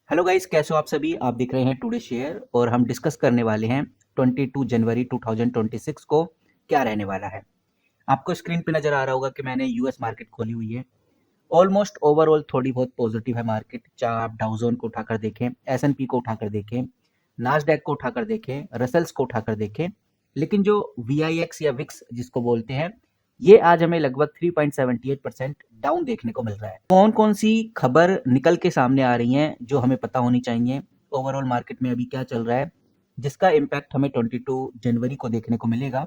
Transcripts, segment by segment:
Hello guys, कैसे हो आप सभी। आप देख रहे हैं टुडे शेयर और हम डिस्कस करने वाले हैं 22 जनवरी 2026 को क्या रहने वाला है। आपको स्क्रीन पे नजर आ रहा होगा कि मैंने यूएस मार्केट खोली हुई है। ऑलमोस्ट ओवरऑल थोड़ी बहुत पॉजिटिव है मार्केट। चाहे आप डाउजोन को उठाकर देखें, एसएनपी को उठाकर देखें, नास्डैक को उठाकर देखें, रसल्स को उठाकर देखें, लेकिन जो वीआईएक्स या विक्स जिसको बोलते हैं, ये आज हमें लगभग 3.78% डाउन देखने को मिल रहा है। कौन कौन सी खबर निकल के सामने आ रही हैं जो हमें पता होनी चाहिए, ओवरऑल मार्केट में अभी क्या चल रहा है, जिसका इम्पैक्ट हमें 22 जनवरी को देखने को मिलेगा।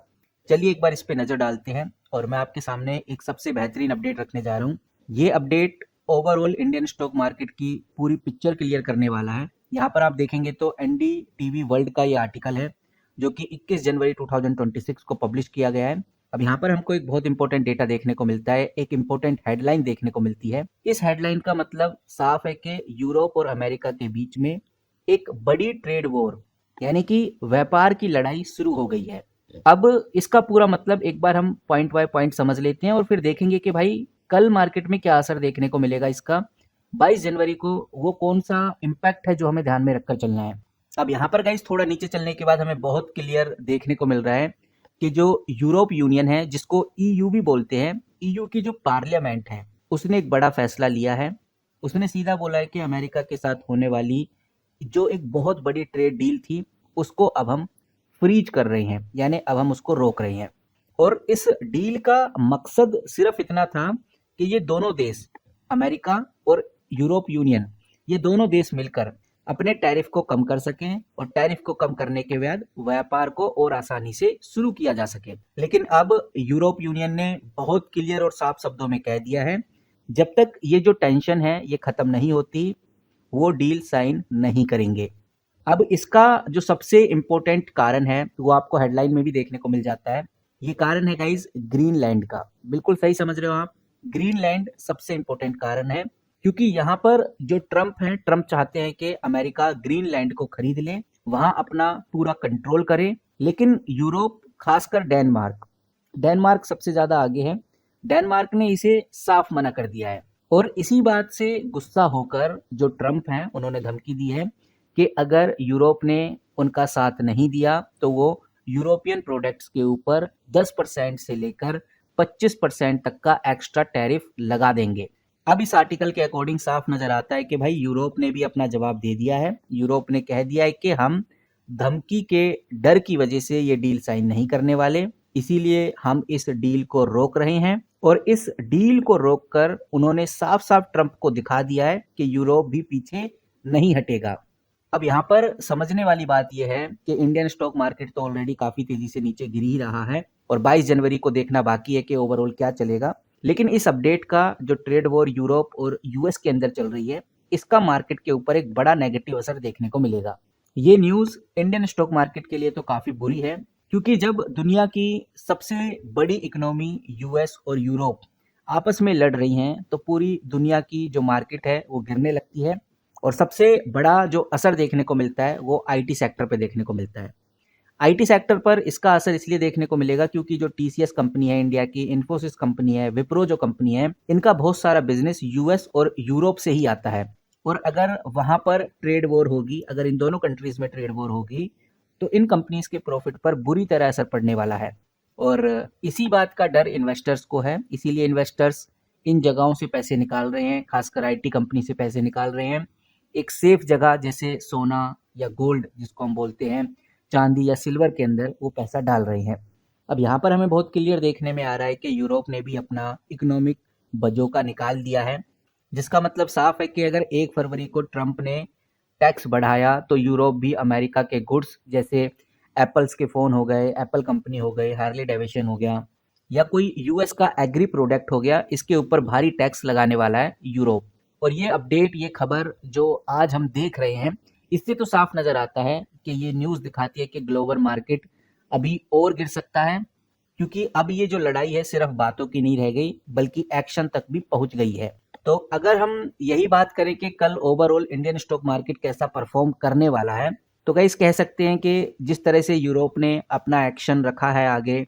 चलिए एक बार इस पे नज़र डालते हैं और मैं आपके सामने एक सबसे बेहतरीन अपडेट रखने जा रहा हूँ। ये update overall Indian stock market की पूरी पिक्चर क्लियर करने वाला है। यहाँ पर आप देखेंगे तो एनडीटीवी वर्ल्ड का ये आर्टिकल है जो कि 21 जनवरी 2026 को पब्लिश किया गया है। अब यहाँ पर हमको एक बहुत इंपॉर्टेंट डेटा देखने को मिलता है, एक इंपॉर्टेंट हेडलाइन देखने को मिलती है। इस हेडलाइन का मतलब साफ है कि यूरोप और अमेरिका के बीच में एक बड़ी ट्रेड वॉर यानी कि व्यापार की लड़ाई शुरू हो गई है। अब इसका पूरा मतलब एक बार हम पॉइंट बाय पॉइंट समझ लेते हैं और फिर देखेंगे कि भाई कल मार्केट में क्या असर देखने को मिलेगा इसका। 22 जनवरी को वो कौन सा इम्पैक्ट है जो हमें ध्यान में रखकर चलना है। अब यहाँ पर गाइस थोड़ा नीचे चलने के बाद हमें बहुत क्लियर देखने को मिल रहा है कि जो यूरोप यूनियन है, जिसको ईयू भी बोलते हैं, ईयू की जो पार्लियामेंट है, उसने एक बड़ा फैसला लिया है। उसने सीधा बोला है कि अमेरिका के साथ होने वाली जो एक बहुत बड़ी ट्रेड डील थी, उसको अब हम फ्रीज कर रहे हैं, यानी अब हम उसको रोक रहे हैं। और इस डील का मकसद सिर्फ इतना था कि ये दोनों देश, अमेरिका और यूरोप यूनियन, ये दोनों देश मिलकर अपने टैरिफ को कम कर सकें और टैरिफ को कम करने के बाद व्यापार को और आसानी से शुरू किया जा सके। लेकिन अब यूरोप यूनियन ने बहुत क्लियर और साफ शब्दों में कह दिया है, जब तक ये जो टेंशन है ये खत्म नहीं होती, वो डील साइन नहीं करेंगे। अब इसका जो सबसे इम्पोर्टेंट कारण है वो आपको हेडलाइन में भी देखने को मिल जाता है। ये कारण है गाइज ग्रीनलैंड का। बिल्कुल सही समझ रहे हो आप। ग्रीनलैंड सबसे इम्पोर्टेंट कारण है क्योंकि यहाँ पर जो ट्रम्प हैं, ट्रम्प चाहते हैं कि अमेरिका ग्रीनलैंड को खरीद ले, वहां अपना पूरा कंट्रोल करे। लेकिन यूरोप, खासकर डेनमार्क, डेनमार्क सबसे ज्यादा आगे है, डेनमार्क ने इसे साफ मना कर दिया है। और इसी बात से गुस्सा होकर जो ट्रम्प हैं उन्होंने धमकी दी है कि अगर यूरोप ने उनका साथ नहीं दिया तो वो यूरोपियन प्रोडक्ट्स के ऊपर 10% से लेकर 25% तक का एक्स्ट्रा टैरिफ लगा देंगे। अब इस आर्टिकल के अकॉर्डिंग साफ नजर आता है कि भाई यूरोप ने भी अपना जवाब दे दिया है। यूरोप ने कह दिया है कि हम धमकी के डर की वजह से ये डील साइन नहीं करने वाले, इसीलिए हम इस डील को रोक रहे हैं। और इस डील को रोककर उन्होंने साफ साफ ट्रंप को दिखा दिया है कि यूरोप भी पीछे नहीं हटेगा। अब यहाँ पर समझने वाली बात यह है कि इंडियन स्टॉक मार्केट तो ऑलरेडी काफी तेजी से नीचे गिर ही रहा है और 22 जनवरी को देखना बाकी है कि ओवरऑल क्या चलेगा। लेकिन इस अपडेट का जो ट्रेड वॉर यूरोप और यूएस के अंदर चल रही है, इसका मार्केट के ऊपर एक बड़ा नेगेटिव असर देखने को मिलेगा। ये न्यूज इंडियन स्टॉक मार्केट के लिए तो काफी बुरी है क्योंकि जब दुनिया की सबसे बड़ी इकोनॉमी यूएस और यूरोप आपस में लड़ रही हैं तो पूरी दुनिया की जो मार्केट है वो गिरने लगती है। और सबसे बड़ा जो असर देखने को मिलता है वो आईटी सेक्टर पे देखने को मिलता है। आईटी सेक्टर पर इसका असर इसलिए देखने को मिलेगा क्योंकि जो टीसीएस कंपनी है इंडिया की, इन्फोसिस कंपनी है, विप्रो जो कंपनी है, इनका बहुत सारा बिजनेस यूएस और यूरोप से ही आता है। और अगर वहां पर ट्रेड वॉर होगी, अगर इन दोनों कंट्रीज में ट्रेड वॉर होगी, तो इन कंपनीज के प्रॉफिट पर बुरी तरह असर पड़ने वाला है। और इसी बात का डर इन्वेस्टर्स को है, इसीलिए इन्वेस्टर्स इन जगहों से पैसे निकाल रहे हैं, खासकर आईटी कंपनी से पैसे निकाल रहे हैं। एक सेफ जगह जैसे सोना या गोल्ड जिसको हम बोलते हैं, चांदी या सिल्वर के अंदर वो पैसा डाल रहे हैं। अब यहाँ पर हमें बहुत क्लियर देखने में आ रहा है कि यूरोप ने भी अपना इकोनॉमिक बजोका निकाल दिया है, जिसका मतलब साफ है कि अगर 1 फरवरी को ट्रंप ने टैक्स बढ़ाया तो यूरोप भी अमेरिका के गुड्स जैसे एप्पल्स के फ़ोन हो गए, एप्पल कंपनी हो गई, हार्ले डेविसन हो गया, या कोई यूएस का एग्री प्रोडक्ट हो गया, इसके ऊपर भारी टैक्स लगाने वाला है यूरोप। और ये अपडेट, ये खबर जो आज हम देख रहे हैं, इससे तो साफ नज़र आता है कि ये न्यूज़ दिखाती है कि ग्लोबल मार्केट अभी और गिर सकता है क्योंकि अब ये जो लड़ाई है सिर्फ बातों की नहीं रह गई बल्कि एक्शन तक भी पहुंच गई है। तो अगर हम यही बात करें कि कल ओवरऑल इंडियन स्टॉक मार्केट कैसा परफॉर्म करने वाला है, तो गाइस कह सकते हैं कि जिस तरह से यूरोप ने अपना एक्शन रखा है आगे,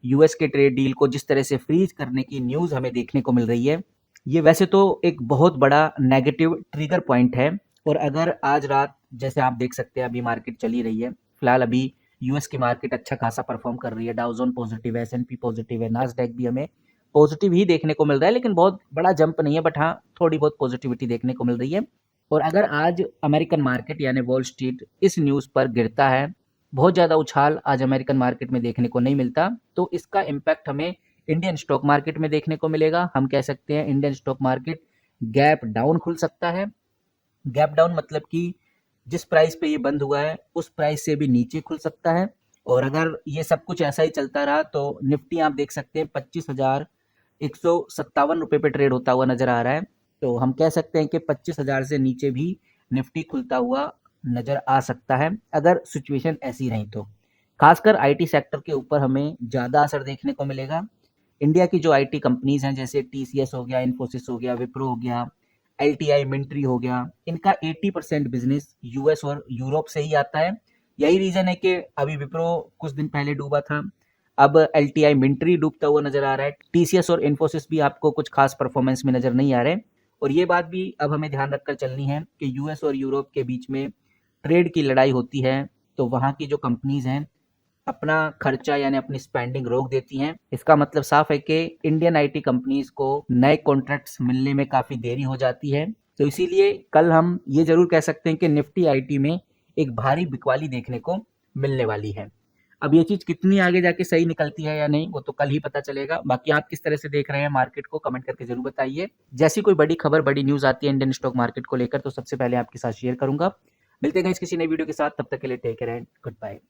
यूएस के ट्रेड डील को जिस तरह से फ्रीज करने की न्यूज़ हमें देखने को मिल रही है, ये वैसे तो एक बहुत बड़ा नेगेटिव ट्रिगर पॉइंट है और अगर आज रात जैसे आप देख सकते हैं अभी मार्केट चली रही है, फिलहाल अभी यूएस की मार्केट अच्छा खासा परफॉर्म कर रही है, डाउ जोन पॉजिटिव है, एस&पी पॉजिटिव है, नास्डैक भी हमें पॉजिटिव ही देखने को मिल रहा है, लेकिन बहुत बड़ा जंप नहीं है, बट हाँ थोड़ी बहुत पॉजिटिविटी देखने को मिल रही है। और अगर आज अमेरिकन मार्केट यानी वॉल स्ट्रीट इस न्यूज़ पर गिरता है, बहुत ज़्यादा उछाल आज अमेरिकन मार्केट में देखने को नहीं मिलता, तो इसका इम्पैक्ट हमें इंडियन स्टॉक मार्केट में देखने को मिलेगा। हम कह सकते हैं Indian stock market gap down खुल सकता है। गैप डाउन मतलब कि जिस प्राइस पे ये बंद हुआ है उस प्राइस से भी नीचे खुल सकता है। और अगर ये सब कुछ ऐसा ही चलता रहा तो निफ्टी आप देख सकते हैं 25,157 रुपये पे ट्रेड होता हुआ नजर आ रहा है। तो हम कह सकते हैं कि 25,000 से नीचे भी निफ्टी खुलता हुआ नजर आ सकता है अगर सिचुएशन ऐसी रही तो। खासकर आईटी सेक्टर के ऊपर हमें ज़्यादा असर देखने को मिलेगा। इंडिया की जो आईटी कंपनीज हैं जैसे टीसीएस हो गया, इन्फोसिस हो गया, विप्रो हो गया, एलटीआई मिंट्री हो गया, इनका 80% बिजनेस यूएस और यूरोप से ही आता है। यही रीजन है कि अभी विप्रो कुछ दिन पहले डूबा था, अब एलटीआई मिंट्री डूबता हुआ नजर आ रहा है, टीसीएस और इन्फोसिस भी आपको कुछ खास परफॉर्मेंस में नजर नहीं आ रहे। और ये बात भी अब हमें ध्यान रखकर चलनी है कि यूएस और यूरोप के बीच में ट्रेड की लड़ाई होती है तो वहाँ की जो कंपनीज हैं अपना खर्चा यानी अपनी स्पेंडिंग रोक देती हैं। इसका मतलब साफ है कि इंडियन आईटी कंपनीज को नए कॉन्ट्रैक्ट्स मिलने में काफ़ी देरी हो जाती है। तो इसीलिए कल हम ये ज़रूर कह सकते हैं कि निफ्टी आईटी में एक भारी बिकवाली देखने को मिलने वाली है। अब ये चीज़ कितनी आगे जाके सही निकलती है या नहीं वो तो कल ही पता चलेगा। बाकी आप किस तरह से देख रहे हैं मार्केट को कमेंट करके ज़रूर बताइए। जैसी कोई बड़ी खबर, बड़ी न्यूज़ आती है इंडियन स्टॉक मार्केट को लेकर तो सबसे पहले आपके साथ शेयर करूंगा। मिलते हैं इस किसी नई वीडियो के साथ, तब तक के लिए take care and good bye.